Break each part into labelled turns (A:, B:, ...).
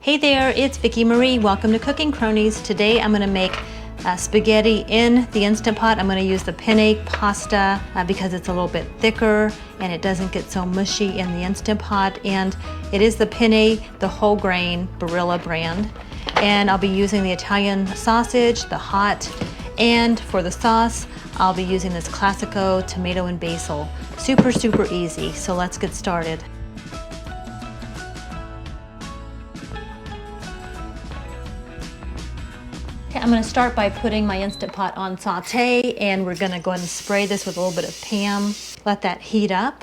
A: Hey there, it's Vicki Marie. Welcome to Cooking Cronies. Today I'm going to make spaghetti in the Instant Pot. I'm going to use the penne pasta because it's a little bit thicker and it doesn't get so mushy in the Instant Pot. And it is the Penne, the whole grain Barilla brand. And I'll be using the Italian sausage, the hot, and for the sauce, I'll be using this Classico tomato and basil. Super, super easy. So let's get started. I'm going to start by putting my Instant Pot on saute, and we're going to go ahead and spray this with a little bit of Pam. Let that heat up.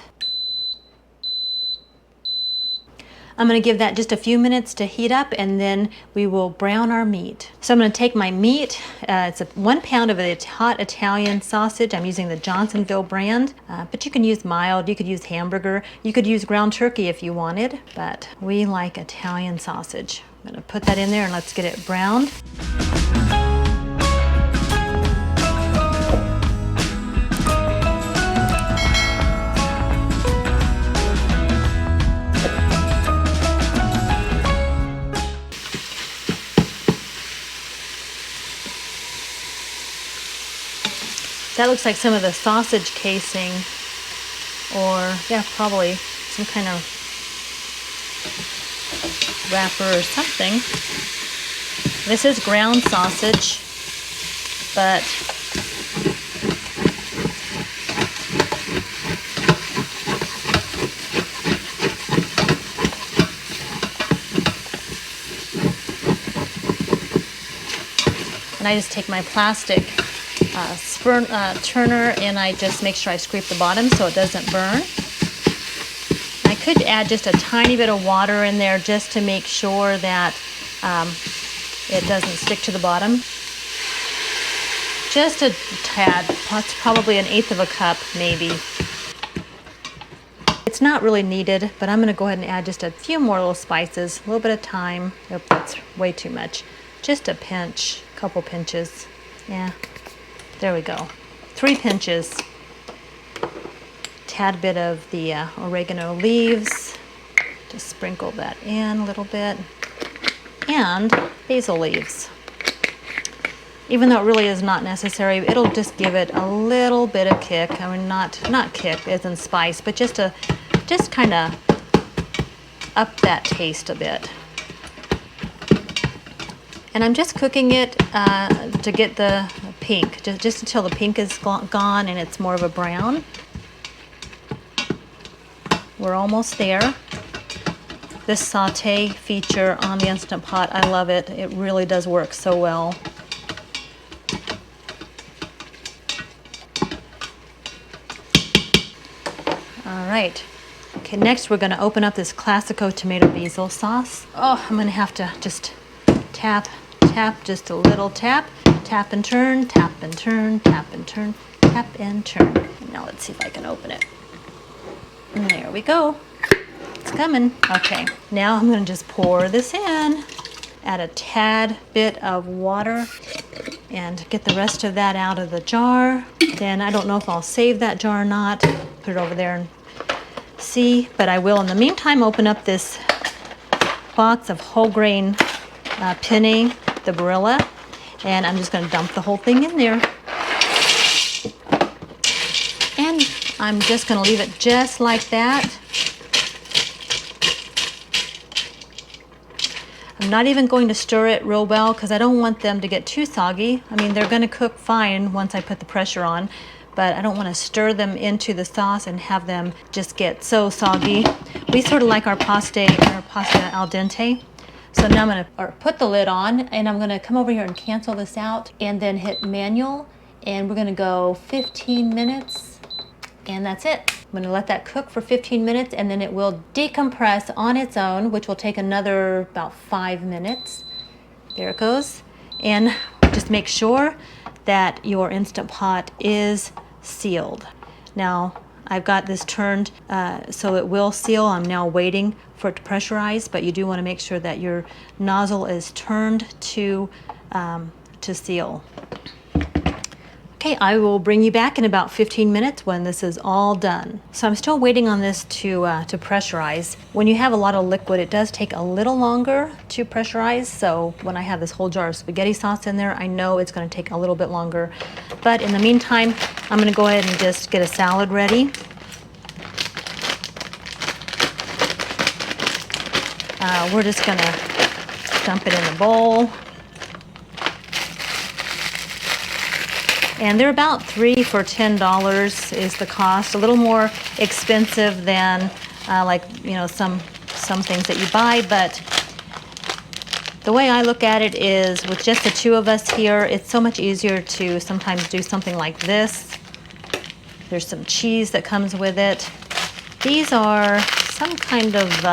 A: I'm going to give that just a few minutes to heat up, and then we will brown our meat. So I'm going to take my meat. It's 1 pound of the hot Italian sausage. I'm using the Johnsonville brand, but you can use mild, you could use hamburger, you could use ground turkey if you wanted, but we like Italian sausage. I'm going to put that in there and let's get it browned. That looks like some of the sausage casing, or yeah, probably some kind of wrapper or something. This is ground sausage, but and I just take my plastic turner and I just make sure I scrape the bottom so it doesn't burn. I could add just a tiny bit of water in there just to make sure that it doesn't stick to the bottom. Just a tad, that's probably 1/8 of a cup maybe. It's not really needed, but I'm going to go ahead and add just a few more little spices, a little bit of thyme. Nope, that's way too much. Just a pinch, a couple pinches. Yeah. There we go. 3 pinches. Tad bit of the oregano leaves. Just sprinkle that in a little bit. And basil leaves. Even though it really is not necessary, it'll just give it a little bit of kick. I mean, not kick as in spice, but just kind of up that taste a bit. And I'm just cooking it to get the pink, just until the pink is gone and it's more of a brown. We're almost there. This saute feature on the Instant Pot, I love it. It really does work so well. All right. Okay, next we're going to open up this Classico tomato basil sauce. Oh, I'm going to have to just tap, just a little tap. Tap and turn, tap and turn, tap and turn, tap and turn. Now let's see if I can open it. And there we go. It's coming. Okay, now I'm going to just pour this in. Add a tad bit of water and get the rest of that out of the jar. Then I don't know if I'll save that jar or not. Put it over there and see, but I will in the meantime open up this box of whole grain penne, the Barilla. And I'm just going to dump the whole thing in there. And I'm just going to leave it just like that. I'm not even going to stir it real well because I don't want them to get too soggy. I mean, they're going to cook fine once I put the pressure on, but I don't want to stir them into the sauce and have them just get so soggy. We sort of like our pasta al dente. So now I'm going to put the lid on, and I'm going to come over here and cancel this out and then hit manual, and we're going to go 15 minutes, and that's it. I'm going to let that cook for 15 minutes, and then it will decompress on its own, which will take another about 5 minutes. There it goes. And just make sure that your Instant Pot is sealed. Now, I've got this turned so it will seal. I'm now waiting for it to pressurize, but you do want to make sure that your nozzle is turned to seal. Okay, I will bring you back in about 15 minutes when this is all done. So I'm still waiting on this to pressurize. When you have a lot of liquid, it does take a little longer to pressurize. So when I have this whole jar of spaghetti sauce in there, I know it's going to take a little bit longer. But in the meantime, I'm going to go ahead and just get a salad ready. We're just going to dump it in the bowl. And they're about 3 for $10 is the cost. A little more expensive than like, you know, some things that you buy, but the way I look at it is with just the two of us here, it's so much easier to sometimes do something like this. There's some cheese that comes with it. These are some kind of,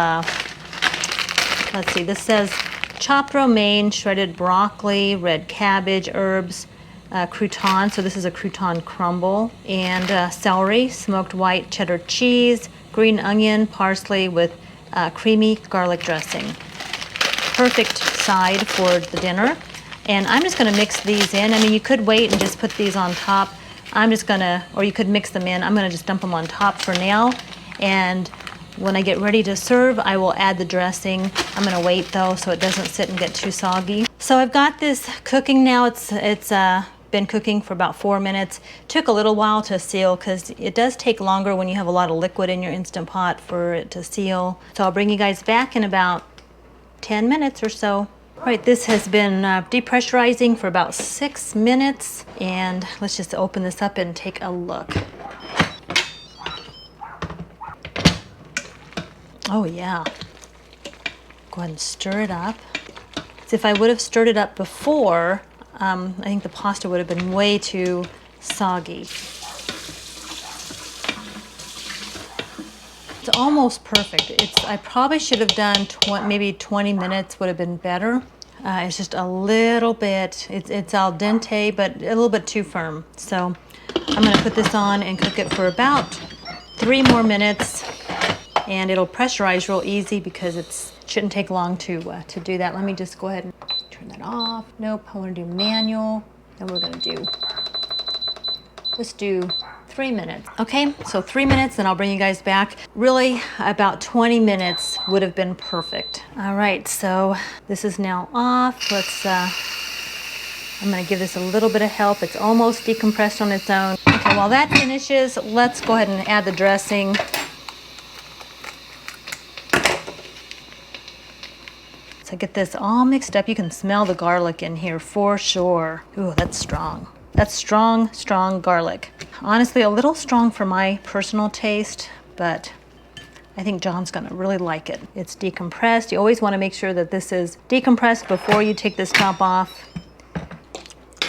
A: let's see, this says chopped romaine, shredded broccoli, red cabbage, herbs, crouton, so this is a crouton crumble, and celery, smoked white cheddar cheese, green onion, parsley with creamy garlic dressing. Perfect side for the dinner. And I'm just going to mix these in. I mean, you could wait and just put these on top. I'm just going to, or you could mix them in. I'm going to just dump them on top for now. And when I get ready to serve, I will add the dressing. I'm going to wait though so it doesn't sit and get too soggy. So I've got this cooking now. It's been cooking for about 4 minutes. Took a little while to seal because it does take longer when you have a lot of liquid in your Instant Pot for it to seal. So I'll bring you guys back in about 10 minutes or so. All right, this has been depressurizing for about 6 minutes, and let's just open this up and take a look. Oh yeah. Go ahead and stir it up. So if I would have stirred it up before, I think the pasta would have been way too soggy. It's almost perfect. I probably should have done maybe 20 minutes would have been better. It's just a little bit, it's al dente, but a little bit too firm. So I'm going to put this on and cook it for about 3 more minutes, and it'll pressurize real easy because it shouldn't take long to do that. Let me just go ahead and turn that off. Nope, I want to do manual. Then we're going to let's do 3 minutes. Okay, so 3 minutes, then I'll bring you guys back. Really, about 20 minutes would have been perfect. All right, so this is now off. I'm going to give this a little bit of help. It's almost decompressed on its own. Okay, while that finishes, let's go ahead and add the dressing. So get this all mixed up. You can smell the garlic in here for sure. Ooh, that's strong. That's strong, strong garlic. Honestly, a little strong for my personal taste, but I think John's gonna really like it. It's decompressed. You always wanna make sure that this is decompressed before you take this top off.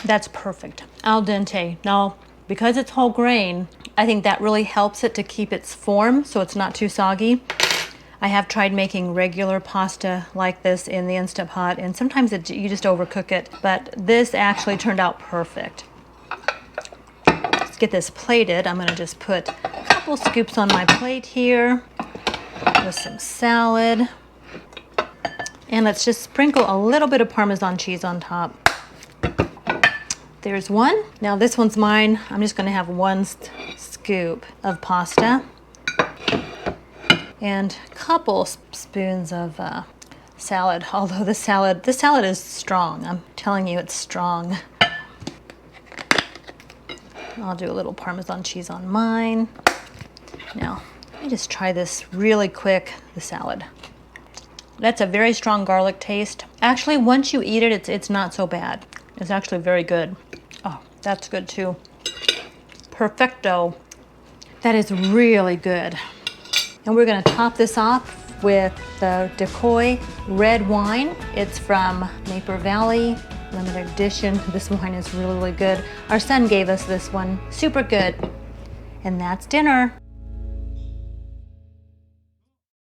A: That's perfect. Al dente. Now, because it's whole grain, I think that really helps it to keep its form so it's not too soggy. I have tried making regular pasta like this in the Instant Pot, and sometimes you just overcook it, but this actually turned out perfect. Let's get this plated. I'm gonna just put a couple scoops on my plate here with some salad. And let's just sprinkle a little bit of Parmesan cheese on top. There's one. Now this one's mine. I'm just gonna have 1 scoop of pasta and a couple spoons of salad, although the salad is strong. I'm telling you, it's strong. I'll do a little Parmesan cheese on mine. Now, let me just try this really quick, the salad. That's a very strong garlic taste. Actually, once you eat it, it's not so bad. It's actually very good. Oh, that's good too. Perfecto. That is really good. And we're gonna top this off with the Decoy red wine. It's from Napa Valley, limited edition. This wine is really, really good. Our son gave us this one, super good. And that's dinner.